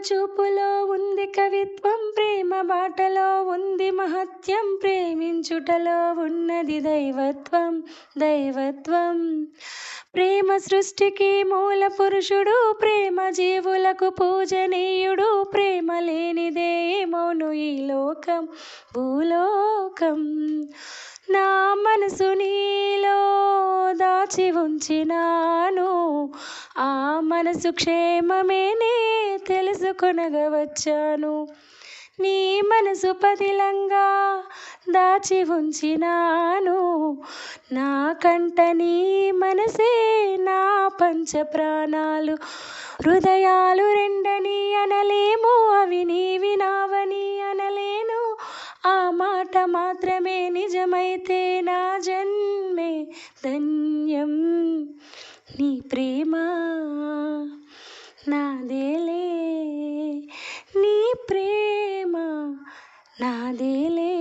చూపులో ఉంది కవిత్వం, ప్రేమ బాటలో ఉంది మహత్యం, ప్రేమించుటలో ఉన్నది దైవత్వం, దైవత్వం. ప్రేమ సృష్టికి మూల పురుషుడు, ప్రేమ జీవులకు పూజనీయుడు, ప్రేమ లేనిదే మౌను ఈ లోకం, భూలోకం. నా మనసు నీలో దాచి ఉంచినాను, ఆ మనసు క్షేమమేనే తెలుసుకొనగా వచ్చాను. నీ మనసు పదిలంగా దాచి ఉంచినాను, నా కంట నీ మనసే నా పంచ ప్రాణాలు. హృదయాలు రెండని అనలేము, అవి నీవి నావని అనలేను. ఆ మాట మాత్రమే నిజమైతే నా జన్మే ధన్యం. నీ ప్రేమ నాదేలే, నీ ప్రేమ నాదేలే.